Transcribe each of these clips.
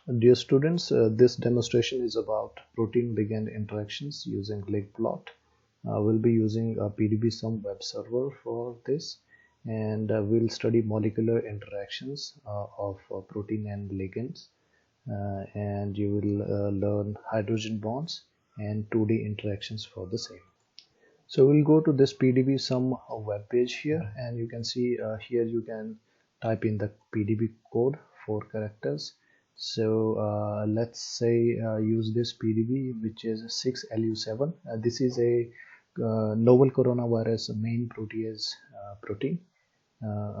Dear students, this demonstration is about protein-ligand interactions using LigPlot. We'll be using a PDBsum web server for this, and we'll study molecular interactions of protein and ligands, and you will learn hydrogen bonds and 2D interactions for the same. So we'll go to this PDBsum web page here, and you can see here you can type in the PDB code, 4 characters. So let's say use this PDB, which is 6LU7. This is a novel coronavirus main protease protein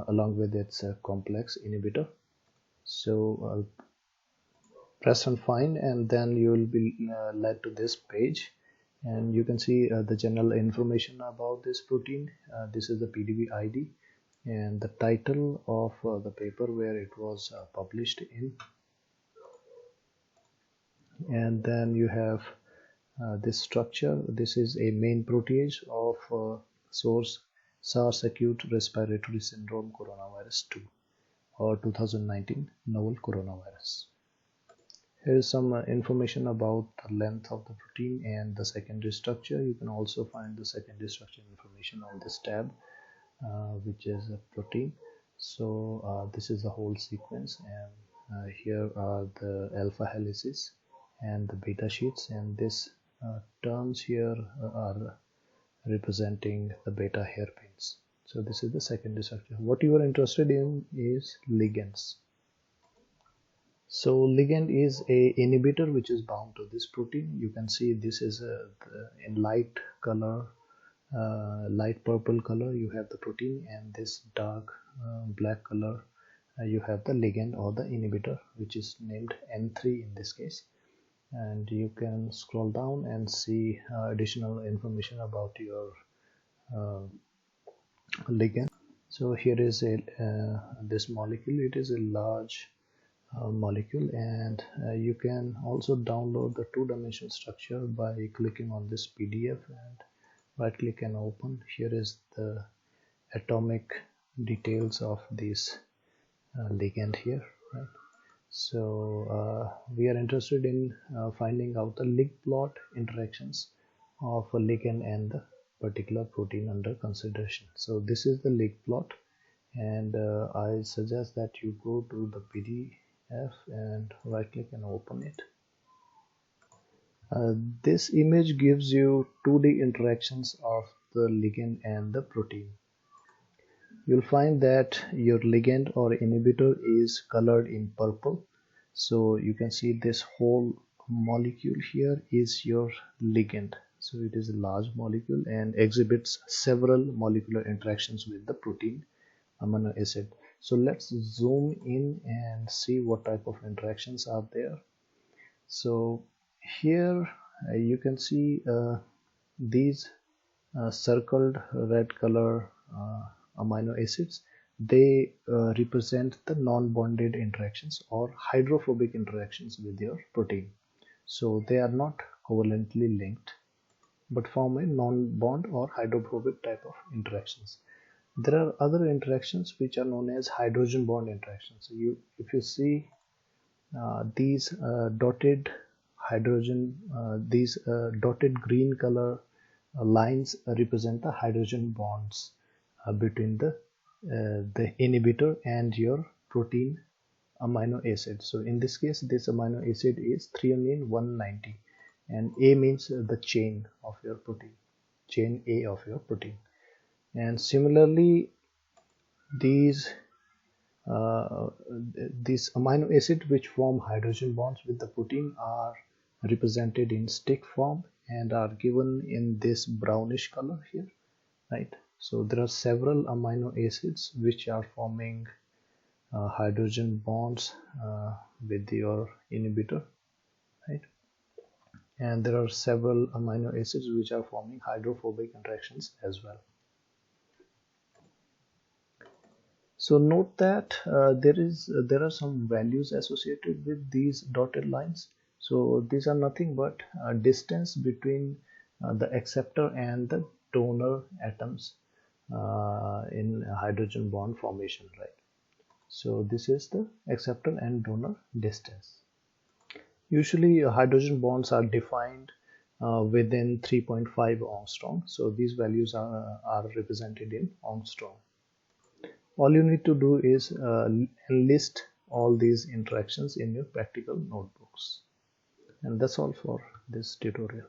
along with its complex inhibitor. So press on find, and then you will be led to this page, and you can see the general information about this protein. This is the PDB ID and the title of the paper where it was published in, and then you have this structure. This is a main protease of source SARS acute respiratory syndrome coronavirus 2 or 2019 novel coronavirus. Here is some information about the length of the protein and the secondary structure. You can also find the secondary structure information on this tab, which is a protein. So this is the whole sequence, and here are the alpha helices and the beta sheets, and this terms here are representing the beta hairpins. So this is the secondary structure. What you are interested in is ligands. So ligand is a inhibitor which is bound to this protein. You can see this is in light color, light purple color you have the protein, and this dark black color you have the ligand or the inhibitor, which is named N3 in this case. And you can scroll down and see additional information about your ligand. So here is a this molecule. It is a large molecule, and you can also download the two-dimensional structure by clicking on this PDF and right click and open. Here is the atomic details of this ligand here, right? So we are interested in finding out the LigPlot interactions of a ligand and the particular protein under consideration. So this is the LigPlot, and I suggest that you go to the PDF and right click and open it. This image gives you 2D interactions of the ligand and the protein. You'll find that your ligand or inhibitor is colored in purple. So you can see this whole molecule here is your ligand. So it is a large molecule and exhibits several molecular interactions with the protein amino acid. So let's zoom in and see what type of interactions are there. So here you can see these circled red color amino acids. They represent the non-bonded interactions or hydrophobic interactions with your protein. So they are not covalently linked but form a non-bond or hydrophobic type of interactions. There are other interactions which are known as hydrogen bond interactions. So if you see these dotted hydrogen, these dotted green color lines represent the hydrogen bonds between the inhibitor and your protein amino acid. So in this case, this amino acid is threonine 190, and A means the chain of your protein, chain A of your protein. And similarly, these these amino acids which form hydrogen bonds with the protein are represented in stick form and are given in this brownish color here, right? So there are several amino acids which are forming hydrogen bonds with your inhibitor, right? And there are several amino acids which are forming hydrophobic interactions as well. So note that there are some values associated with these dotted lines. So these are nothing but distance between the acceptor and the donor atoms in hydrogen bond formation, right? So this is the acceptor and donor distance. Usually hydrogen bonds are defined within 3.5 angstrom, so these values are represented in angstrom. All you need to do is list all these interactions in your practical notebooks. And that's all for this tutorial.